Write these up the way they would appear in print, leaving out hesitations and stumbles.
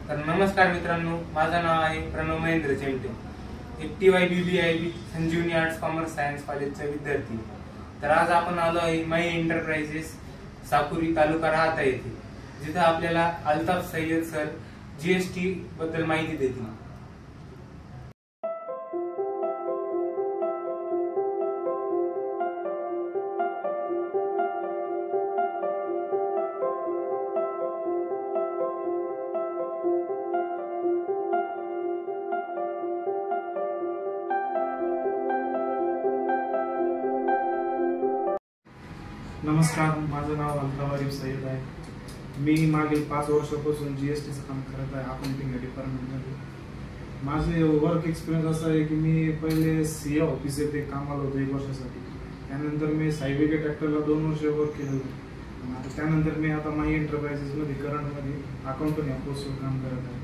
तर नमस्कार मित्रांनो, माझं नाव आहे प्रणव महेंद्र चेमटे, FTY BBIB संजीवनी आर्ट्स कॉमर्स सायन्स कॉलेजचा विद्यार्थी. तर आज आपण आलो आहे माई एंटरप्राइजेस साकुरी तालुका राहता येथे, जिथे आपल्याला अल्ताफ सय्यद सर GST बद्दल माहिती देतील. नमस्कार, माझं नाव अल्ताफ सय्यद आहे. मी मागील 5 वर्षापासून GSTचं काम करत आहे अकाउंटिंग डिपार्टमेंटमध्ये. माझे वर्क एक्सपिरियन्स असा आहे की मी पहिले CA ऑफिस येथे कामाला होतो 1 वर्षासाठी. त्यानंतर मी सायबिके ट्रॅक्टरला 2 वर्ष वर्क केलं होतं. आता त्यानंतर मी आता माई एंटरप्राइजेसमध्ये करंटमध्ये अकाउंटंट या पोस्टवर काम करत आहे.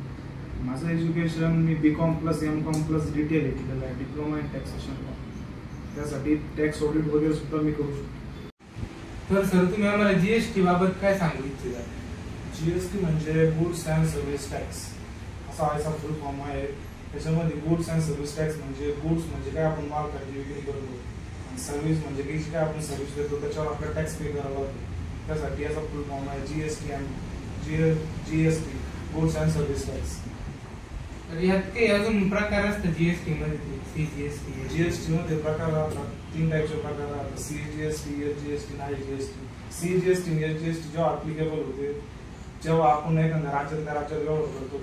माझं एज्युकेशन मी BCom+M.Com+ डिटेल केलेलं आहे, डिप्लोमा इन टॅक्सेशन. त्यासाठी टॅक्स ऑडिट वगैरे सुद्धा मी करू शकतो. तर सर, तुम्ही आम्हाला GST बाबत काय सांगू इच्छिता? GST म्हणजे गुड्स अँड सर्व्हिस टॅक्स असा याचा फुल फॉर्म आहे. त्याच्यामध्ये गुड्स अँड सर्व्हिस टॅक्स म्हणजे गुड्स म्हणजे काय आपण माल खरेदी विक्री करतो, आणि सर्व्हिस म्हणजे काय आपण सर्व्हिस देतो त्याच्यावर आपला टॅक्स पे करावा लागतो. त्यासाठी याचा फुल फॉर्म आहे GST goods and service tax. तर यात काही अजून प्रकार असतात GST मध्ये? GST मध्ये प्रकार असतात, 3 टाईपचे प्रकार असतात: CGST, SGST आणि IGST. CGST आणि SGST जेव्हा ऍप्लिकेबल होते, जेव्हा आपण एखाद्या राज्यात व्यवहार करतो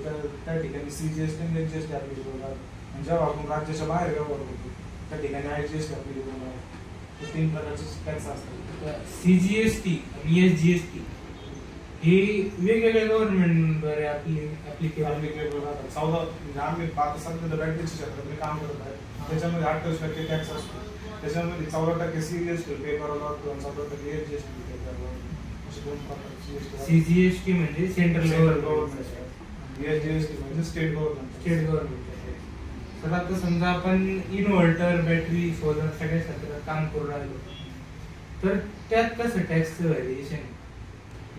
त्या ठिकाणी CGST आणि SGST ऍप्लिकेबल होतात, आणि जेव्हा आपण राज्याच्या बाहेर व्यवहार करतो त्या ठिकाणी IGST ऍप्लिकेबल होतात. 3 प्रकारचे टॅक्स असतात. CGST आणि SGST हे वेगवेगळ्या गव्हर्नमेंटद्वारे ऍप्लिकेबल राहतात. 14 म्हणजे आम्ही सध्या बँकेच्या क्षेत्रात मी काम करत आहे, त्याच्यामध्ये 28% टॅक्स असतो. त्याच्यामध्ये 14% CGST पे करावा लागतो आणि 14% SGST पे करावा लागतो. असे 2 प्रकारचे CGST म्हणजे सेंट्रल गव्हर्नमेंट, SGST म्हणजे स्टेट गव्हर्नमेंट. तर आता समजा आपण इन्व्हर्टर, बॅटरी, सोलर सगळ्या क्षेत्रात काम करू राहिलो, तर त्यात कसं टॅक्सचं व्हॅरिएशन?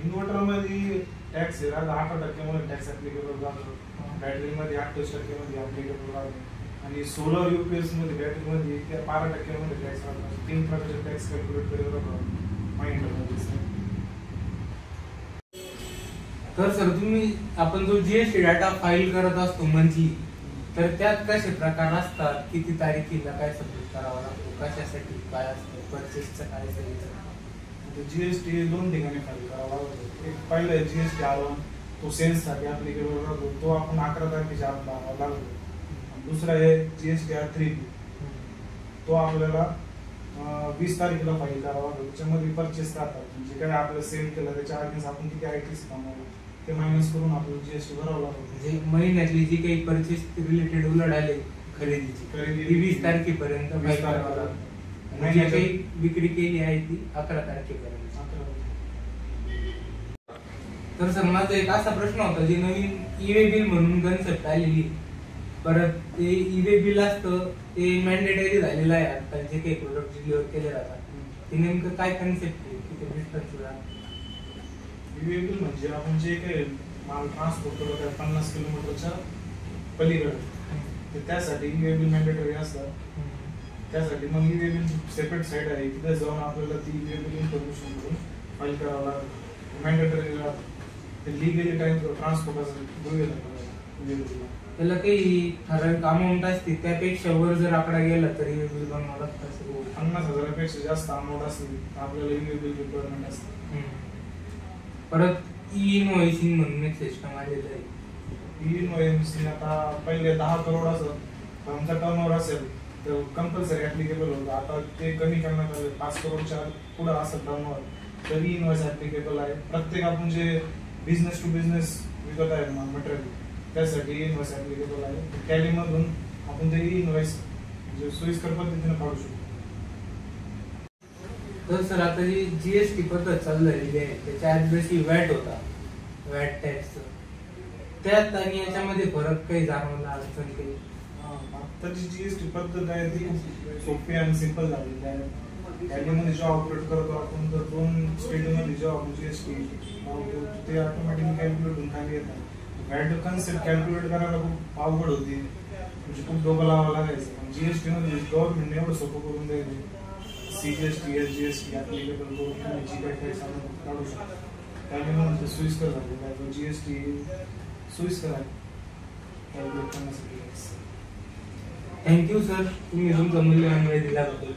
इन्व्हर्टर मध्ये टॅक्स आहे 8% मध्ये टॅक्स ऍप्लिकेबल राहतो, बॅटरी मध्ये 28% मध्ये ऍप्लिकेबल राहतो, आणि सोलर UPS मध्ये बॅटरी मध्ये 12% मध्ये टॅक्स राहतो. 3 प्रकारचे टॅक्स कॅल्क्युलेट करायला लागतो. तर सर, आपण जो GST डाटा फाईल करत असतो मंथली, तर त्यात कसे प्रकार असतात? किती तारखेला काय सबमिट करावा लागतो, कशासाठी काय असतं, परचेसचं काय असेल? GST 2 ठिकाणी फाईल करावा लागतो. एक पहिला GST आला तो सेल्स साठी ऍप्लिकेबल राहतो, तो आपण 11 तारखेच्या आत भरावा लागतो. दुसरा आहे GST 3, तो आपल्याला 20 तारखेला फाईल करावा लागतो. त्याच्यामध्ये परचेस राहतात, म्हणजे काय आपल्याला सेल केलं त्याच्या आधीच आपण किती ITC कमवलं ते मायनस करून आपल्याला GST भरावं लागतो. म्हणजे महिन्यातली जी काही परचेस रिलेटेड उलाढ आले खरेदीची 20 तारखेपर्यंत फाईल करावा लागतो. म्हणजे काही विक्री केली आहे ती 11 तारखेपर्यंत. तर सर, माझा एक असा प्रश्न होता, जे नवीन E-way बिल म्हणून कन्सेप्ट आलेली, परत ते E-way बिल असतं ते मॅन्डेटरी झालेलं आहे आता, जे काही प्रोडक्ट डिलिव्हर केले जातात, ते नेमकं काय कन्सेप्ट आहे, किती डिस्टन्स? E-way बिल म्हणजे आपण जे काही माल ट्रान्सपोर्ट करतो 50 किलोमीटरच्या पलीकडे, त्यासाठी E-way बिल मॅन्डेटरी असतात. त्यासाठी मग E-way बिल सेपरेट साईड आहे, तिथे जाऊन आपल्याला ती E-way बिल इन्फॉर्मेशन करून फाईल करावं लागतं. मॅन्डेटरी लिगली टाइम ट्रान्सपोर्ट त्याला काही ठराविक अमाऊंट असते, त्यापेक्षा वर जर आकडा गेला तर E-way बिल बनवावं लागतं. 50,000 जास्त अमाऊंट असते आपल्याला E-way बिल रिक्वायरमेंट असते. परत E-इनव्हॉइसिंग म्हणून एक सिस्टम आलेलं आहे. E-इनव्हॉइसिंग आता पहिले 10 करोड असत आमचा टर्नओव्हर असेल तर कंपल्सरी ऍप्लिकेबल होतं. आता ते कमी करण्यात आले, 5 करोडच्या पुढे असं टर्नओव्हर तरी इनव्हॉइस ऍप्लिकेबल आहे. प्रत्येक आपण जे बिझनेस टू बिझनेस विकत आहे मटेरियल, त्यासाठी इनव्हॉइस ऍप्लिकेबल आहे. टॅली मधून आपण ते इनव्हॉइस म्हणजे सोयीस्कर पद्धतीने काढू शकतो. तर सर, आता जी GST पद्धत चालू झालेली आहे, त्याच्या आधी जशी वॅट होता, वॅट टॅक्स, त्यात आणि याच्यामध्ये फरक काही जाणवला अडचण काही? आताची GST पद्धत आहे ती सोपी आणि सिंपल झालेली आहे. टॅलीमध्ये जेव्हा ऑपरेट करतो आपण, तर 2 स्टेजमध्ये जेव्हा आपण GST ते ऑटोमॅटिकली कॅल्क्युलेट होऊन खाली येतात. व्हॅट कन्सेप्ट कॅल्क्युलेट करायला खूप अवघड होती, म्हणजे खूप डोकं लावावं लागायचं. पण जीएसटी मध्ये गव्हर्नमेंटने एवढं सोपं करून द्यायचे, सीजीएसटी एसजीएसटी ऍप्लिकेबल करून तुम्ही जी काही टॅक्स काढू शकता. त्यामुळे ते सोयीस्कर झाले, काय जीएसटी सोयीस्कर आहे कॅल्क्युलेट करण्यासाठी. थँक्यू सर, तुम्ही तुमचा मूल्यवान वेळ दिल्याबद्दल.